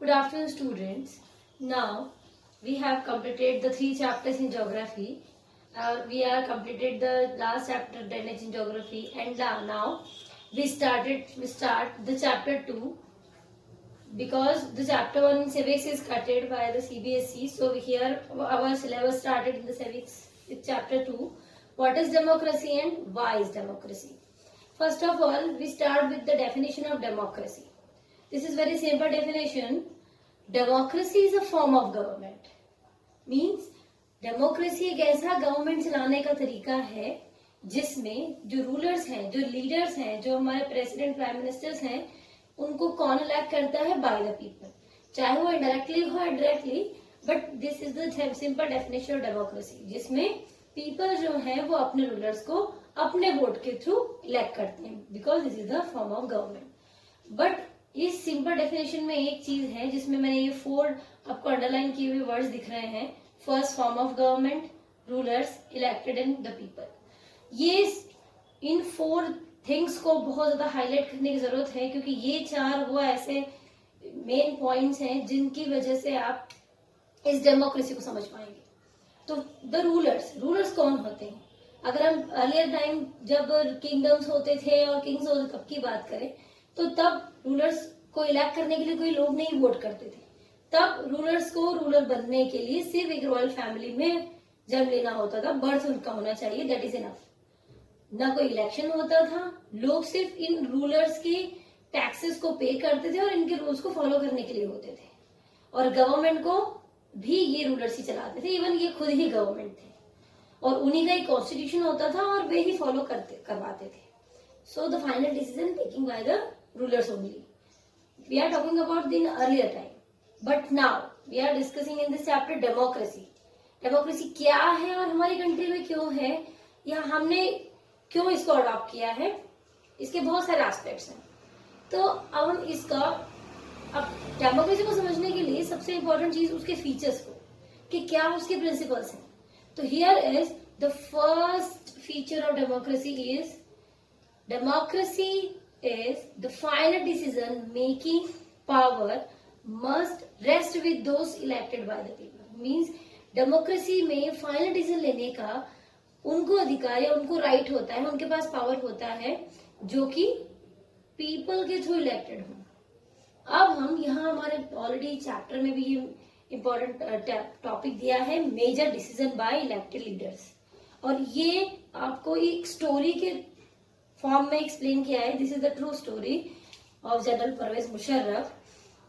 Good afternoon, students. Now we have completed the 3 chapters in geography. We are completed the last chapter, drainage in geography, and now we start the chapter 2, because the chapter 1 in civics is cutted by the CBSE. So here our syllabus started in the civics with chapter 2. What is democracy and why is democracy? First of all, we start with the definition of democracy. This is very simple definition. Democracy is a form of government. Means democracy एक ऐसा government चलाने का तरीका है जिसमें जो rulers हैं, जो लीडर्स हैं, जो हमारे प्रेसिडेंट प्राइम मिनिस्टर्स हैं, उनको कौन इलेक्ट करता है? बाय द पीपल, चाहे वो इनडायरेक्टली हो या directly, but this is the simple definition of democracy, जिसमें पीपल जो है वो अपने रूलर्स को अपने वोट के थ्रू इलेक्ट करते हैं, because this is the form of government. But इस सिंपल डेफिनेशन में एक चीज है जिसमें मैंने ये 4 आपको अंडरलाइन किए हुए वर्ड्स दिख रहे हैं। First, form of government, rulers, elected and the people. ये इन 4 थिंग्स को बहुत ज्यादा हाईलाइट करने की जरूरत है, क्योंकि ये 4 वो ऐसे मेन पॉइंट्स हैं जिनकी वजह से आप इस डेमोक्रेसी को समझ पाएंगे। तो द रूलर्स कौन होते हैं? अगर हम अर्लियर टाइम जब किंगडम्स होते थे और किंग्स होते तब की बात करें, तो तब रूलर्स को इलेक्ट करने के लिए कोई लोग नहीं वोट करते थे। तब रूलर्स को रूलर बनने के लिए सिर्फ एक रॉयल फैमिली में जन्म लेना होता था, बर्थ उनका होना चाहिए, दैट इज इनफ। ना कोई इलेक्शन होता था, लोग सिर्फ इन रूलर्स के टैक्सेस को पे करते थे और इनके रूल्स को फॉलो करने के लिए होते थे, और गवर्नमेंट को भी ये रूलर्स ही चलाते थे। इवन ये खुद ही गवर्नमेंट थे, और उन्हीं का एक कॉन्स्टिट्यूशन होता था और वे ही फॉलो करवाते थे। So the final decision taking by the rulers only. We are talking about the earlier time, but now we are discussing in this chapter democracy. Democracy क्या है और हमारी कंट्री में क्यों है, या हमने क्यों इसको अडॉप्ट किया है, इसके बहुत सारे एस्पेक्ट्स हैं। तो अब हम इसका डेमोक्रेसी को समझने के लिए सबसे इंपॉर्टेंट चीज उसके फीचर्स को, कि क्या उसके प्रिंसिपल्स हैं। तो here is the first feature of democracy is democracy is the final decision making power must rest with those elected by the people. Means democracy में फाइनल डिसीजन लेने का उनको अधिकार या उनको राइट होता है, उनके पास पावर होता है, जो कि पीपल के थ्रू इलेक्टेड हो। अब हम यहाँ हमारे ऑलरेडी चैप्टर में भी ये इंपॉर्टेंट टॉपिक दिया है, major decision by elected leaders, और ये आपको एक स्टोरी के फॉर्म में एक्सप्लेन किया है। This is the true story of general Pervez Musharraf.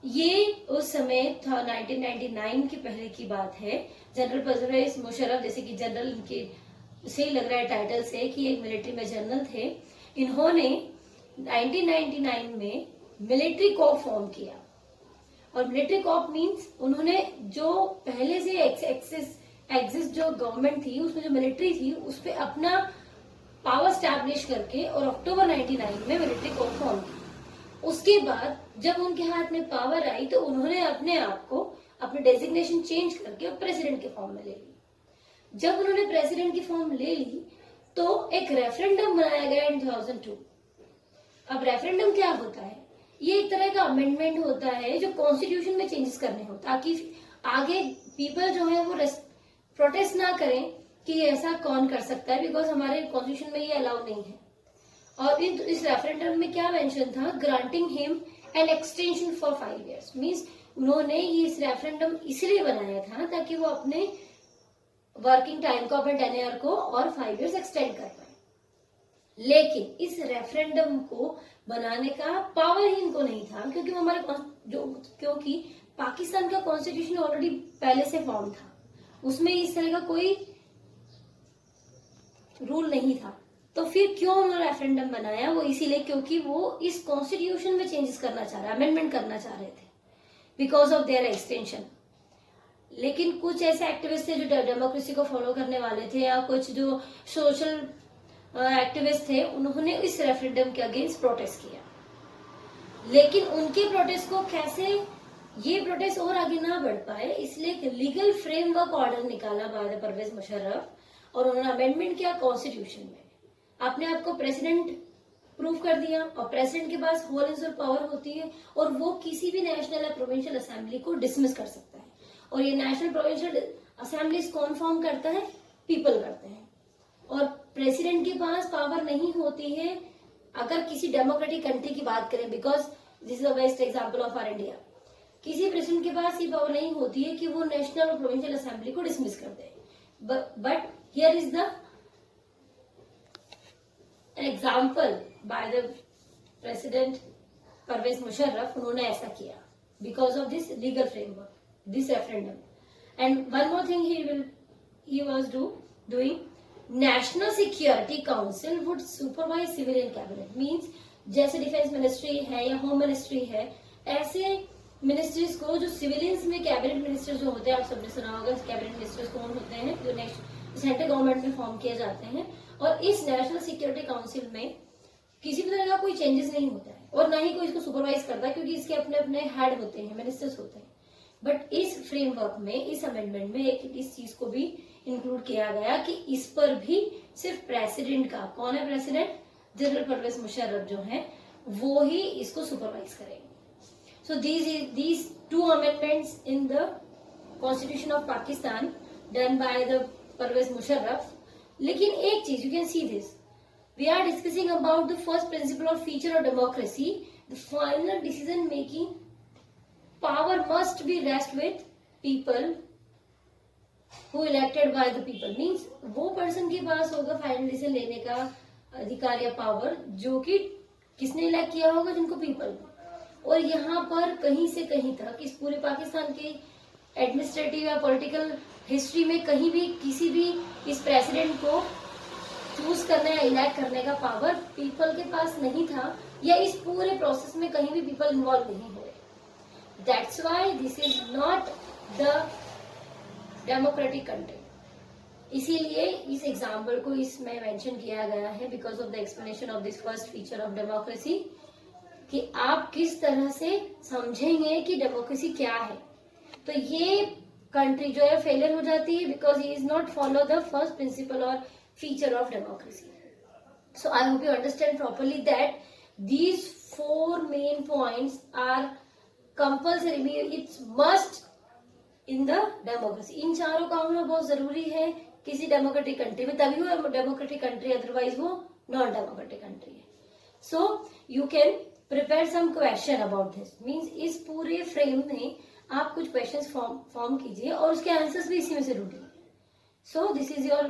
ये उस समय था 1999 के पहले की बात है। जनरल परवेज मुशर्रफ, जैसे कि जनरल इनके से लग रहा है टाइटल से कि एक मिलिट्री में जनरल थे, इन्होंने 1999 में मिलिट्री कॉप फॉर्म किया। और मिलिट्री कॉप मीन्स उन्होंने जो पहले से एग्जिस्ट जो गवर्नमेंट थी उसमें जो मिलिट्री थी उस पर अपना पावर स्टैब्लिश करके, और अक्टूबर 99 में मिलिट्री कॉप फॉर्म की। उसके बाद जब उनके हाथ में पावर आई तो उन्होंने अपने आप को अपने डेजिग्नेशन चेंज करके प्रेसिडेंट के फॉर्म में ले ली। जब उन्होंने प्रेसिडेंट की फॉर्म ले ली तो एक रेफरेंडम बनाया गया इन 2002। अब रेफरेंडम क्या होता है? ये एक तरह का अमेंडमेंट होता है जो कॉन्स्टिट्यूशन में चेंजेस करने हो, ताकि आगे पीपल जो है वो प्रोटेस्ट ना करें कि ऐसा कौन कर सकता है, बिकॉज हमारे कॉन्स्टिट्यूशन में ये अलाउ नहीं है। और इस रेफरेंडम में क्या मेंशन था? Granting him an extension for 5 years। Means उन्होंने ये इस रेफरेंडम इसलिए बनाया था ताकि वो अपने वर्किंग टाइम को, अपने टेन्योर को और 5 years एक्सटेंड कर पाए। लेकिन इस रेफरेंडम को बनाने का पावर ही इनको नहीं था, क्योंकि वो क्योंकि पाकिस्तान का कॉन्स्टिट्यूशन ऑलरेडी पहले से फॉर्म था, उसमें इस तरह का कोई रूल नहीं था। तो फिर क्यों उन्होंने रेफरेंडम बनाया? वो इसीलिए क्योंकि वो इस कॉन्स्टिट्यूशन में चेंजेस करना चाह रहे, अमेंडमेंट करना चाह रहे थे, बिकॉज ऑफ देयर एक्सटेंशन। लेकिन कुछ ऐसे एक्टिविस्ट थे जो डेमोक्रेसी को फॉलो करने वाले थे, या कुछ जो सोशल एक्टिविस्ट थे, उन्होंने इस रेफरेंडम के अगेंस्ट प्रोटेस्ट किया। लेकिन उनके प्रोटेस्ट को ये प्रोटेस्ट और आगे ना बढ़ पाए, इसलिए लीगल फ्रेमवर्क ऑर्डर निकाला बाय द परवेज मुशर्रफ, और उन्होंने अमेंडमेंट किया कॉन्स्टिट्यूशन में। अपने आप को प्रेसिडेंट प्रूव कर दिया। और प्रेसिडेंट के पास होल एंड सोल पावर होती है और वो किसी भी नेशनल या प्रोविंशियल असेंबली को डिसमिस कर सकता है। और ये नेशनल प्रोविंशियल असेंबली कौन फॉर्म करता है? पीपल करते हैं। और प्रेसिडेंट के पास पावर नहीं होती है अगर किसी डेमोक्रेटिक कंट्री की बात करें, because this is the best example of our India. किसी प्रेसिडेंट के पास ये पावर नहीं होती है कि वो नेशनल और प्रोविंशियल असेंबली को डिसमिस कर दे। But here is the an example by the president Pervez Musharraf. उन्होंने ऐसा किया because of this legal framework, this referendum. And one more thing he was doing, national security council would supervise civilian cabinet. Means जैसे defence ministry है या home ministry है, ऐसे ministries को जो सिविलियंस में कैबिनेट मिनिस्टर्स जो होते हैं, आप सबने सुना होगा कैबिनेट मिनिस्टर्स कौन होते हैं, जो सेंट्रल गवर्नमेंट में फॉर्म किए जाते हैं। और इस नेशनल सिक्योरिटी काउंसिल में किसी भी तरह का कोई चेंजेस नहीं होता है और ना ही कोई इसको सुपरवाइज करता है, क्योंकि इसके अपने अपने हेड होते हैं, मिनिस्टर्स होते हैं। बट इस फ्रेमवर्क में, इस अमेंडमेंट में एक इस चीज को भी इंक्लूड किया गया कि इस पर भी सिर्फ प्रेसिडेंट का, कौन है प्रेसिडेंट? जनरल परवेज मुशर्रफ जो है, वो ही इसको सुपरवाइज करेंगे। सो these two amendments in the Constitution of Pakistan done by the Pervez Musharraf. लेकिन एक चीज, you can see this, we are discussing about the first principle or feature of democracy. The final decision making power must be rest with people who elected by the people. Means वो person के पास होगा final decision लेने का अधिकार या power, जो कि किसने इलेक्ट किया होगा? जिनको पीपल। और यहाँ पर कहीं से कहीं तक इस पूरे पाकिस्तान के एडमिनिस्ट्रेटिव या पॉलिटिकल हिस्ट्री में कहीं भी किसी भी इस प्रेसिडेंट को चूज करने या इलेक्ट करने का पावर पीपल के पास नहीं था, या इस पूरे प्रोसेस में कहीं भी पीपल इन्वॉल्व नहीं हुए। That's why this is not the democratic country. इसीलिए इस एग्जाम्पल को इसमें मेंशन किया गया है, because of the explanation of this first feature of democracy, कि आप किस तरह से समझेंगे कि डेमोक्रेसी क्या है। तो ये कंट्री जो है फेलियर हो जाती है because he is not follow the first principle और feature of democracy. So I hope you understand properly that these 4 main points are compulsory, it's must in the democracy. इन चारों का होना बहुत जरूरी है किसी डेमोक्रेटिक कंट्री में, तभी वो डेमोक्रेटिक कंट्री, अदरवाइज वो नॉन डेमोक्रेटिक कंट्री है। So you can prepare some question about this. Means इस पूरे फ्रेम में आप कुछ क्वेश्चंस फॉर्म कीजिए और उसके आंसर्स भी इसी में से ढूंढिए। सो this is your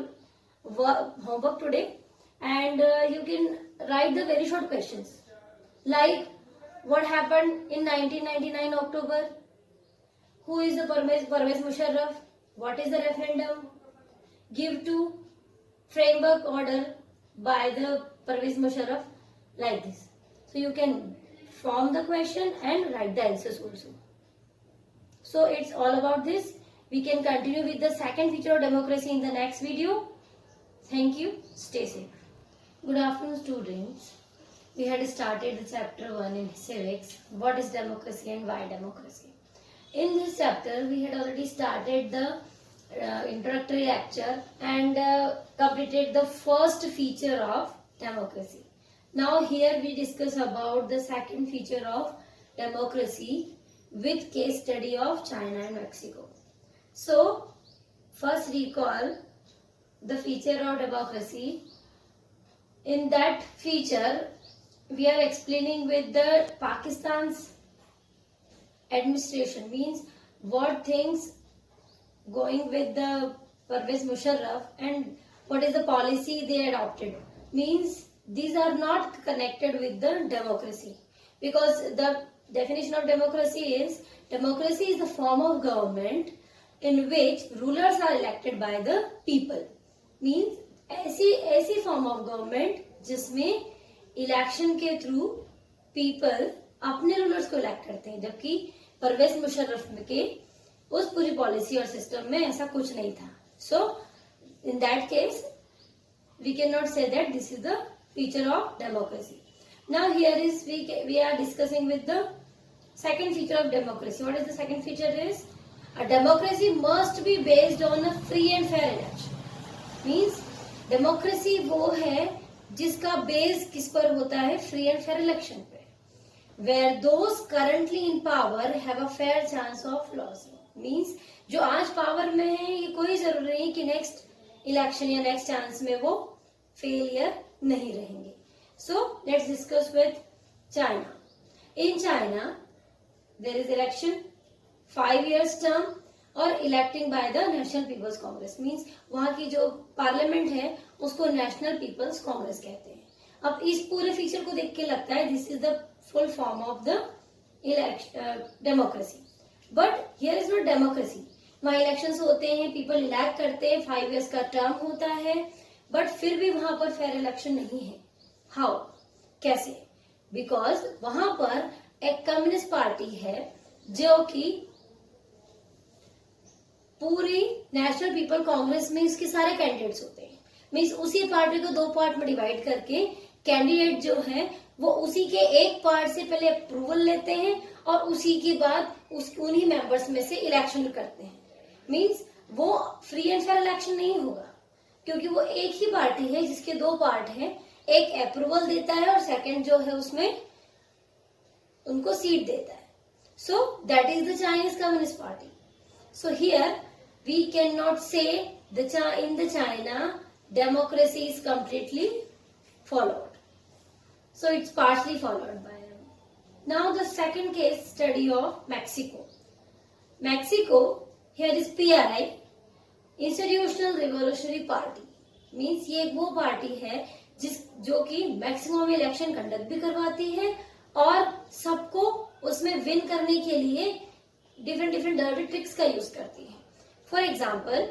homework today, and you can write the very short questions like what happened in 1999 October, who is the Pervez Musharraf, what is the referendum, give to framework order by the Pervez Musharraf, like this. So you can form the question and write the answers also. So it's all about this. We can continue with the second feature of democracy in the next video. Thank you. Stay safe. Good afternoon, students. We had started the chapter 1 in civics. What is democracy and why democracy? In this chapter, we had already started the introductory lecture and completed the first feature of democracy. Now here we discuss about the second feature of democracy with case study of China and Mexico. So first recall the feature of democracy. In that feature, we are explaining with the Pakistan's administration, means what things going with the Pervez Musharraf and what is the policy they adopted. Means these are not connected with the democracy, because the definition of democracy is the form of government in which rulers are elected by the people. Means ऐसी form of government जिसमें election के through people अपने rulers को elect करते हैं, जबकि परवेज मुशर्रफ के उस पूरी पॉलिसी और सिस्टम में ऐसा कुछ नहीं था. So in that case we can not say that this is the feature of democracy. Now here is we are discussing with the second feature of democracy. What is the second feature is a democracy must be based on a free and fair election. Means democracy वो है जिसका base किस पर होता है? Free and fair election पे. Where those currently in power have a fair chance of losing. Means जो आज पावर में है ये कोई जरूरी नहीं कि नेक्स्ट इलेक्शन या नेक्स्ट चांस में वो फेलियर नहीं रहेंगे. So let's discuss with China. In China there is election 5 years term और electing by the national people's congress. Means वहां की जो पार्लियामेंट है उसको नेशनल पीपल्स कांग्रेस कहते हैं. अब इस पूरे फीचर को देख के लगता है this is the full form of the democracy. But here is not democracy. वहां इलेक्शंस होते हैं, पीपल इलेक्ट करते हैं, 5 years का टर्म होता है, बट फिर भी वहां पर फेयर इलेक्शन नहीं है. हाउ? कैसे? बिकॉज वहां पर एक कम्युनिस्ट पार्टी है जो कि पूरी नेशनल पीपल कांग्रेस में इसके सारे कैंडिडेट्स होते हैं. मीन्स उसी पार्टी को 2 पार्ट में डिवाइड करके कैंडिडेट जो है वो उसी के एक पार्ट से पहले अप्रूवल लेते हैं और उसी के बाद उन्हीं मेंबर्स में से इलेक्शन करते हैं. मीन्स वो फ्री एंड फेयर इलेक्शन नहीं होगा क्योंकि वो एक ही पार्टी है जिसके 2 पार्ट हैं. एक अप्रूवल देता है और सेकंड जो है उसमें उनको सीट देता है. So that is the Chinese communist party. So here we can not say in the China democracy is completely followed. So it's partially followed by them. Now the second case study of Mexico. Mexico, here is PRI, Institutional Revolutionary Party. Means ये वो party है जो कि maximum election conduct भी करवाती है और सबको उसमें विन करने के लिए डिफरेंट डर्टी ट्रिक्स का यूज करती है. फॉर एग्जाम्पल,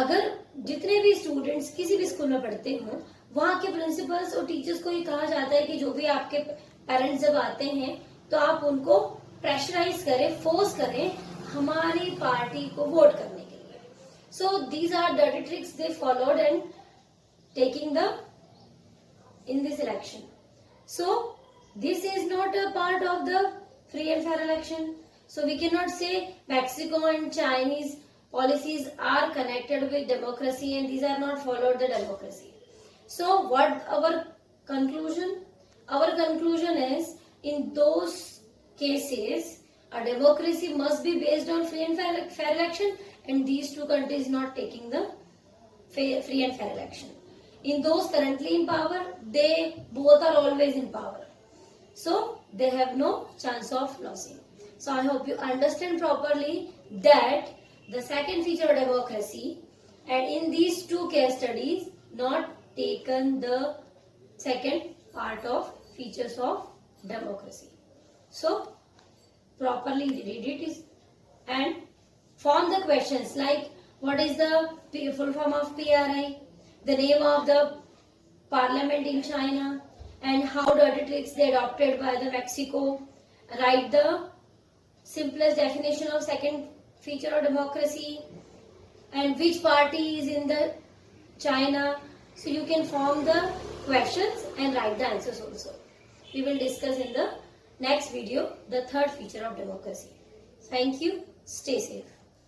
अगर जितने भी स्टूडेंट्स किसी भी स्कूल में पढ़ते हो वहां के प्रिंसिपल्स और टीचर्स को ये कहा जाता है कि जो भी आपके पेरेंट्स जब आते हैं तो आप उनको प्रेशराइज करें, फोर्स करें हमारी पार्टी को वोट करने के लिए. So these are dirty tricks they followed and taking the in this election. So this is not a part of the free and fair election. So we can not say Mexico and Chinese policies are connected with democracy and these are not followed the democracy. So what our conclusion? Our conclusion is in those cases a democracy must be based on free and fair election and these two countries not taking the free and fair election. In those currently in power, they both are always in power. So they have no chance of losing. So I hope you understand properly that the second feature of democracy and in these 2 case studies not taken the second part of features of democracy. So properly read it and form the questions like what is the full form of PRI, the name of the parliament in China and how dirty tricks they adopted by the Mexico. Write the simplest definition of second feature of democracy and which party is in the China. So you can form the questions and write the answers also. We will discuss in the next video the third feature of democracy. Thank you. Stay safe.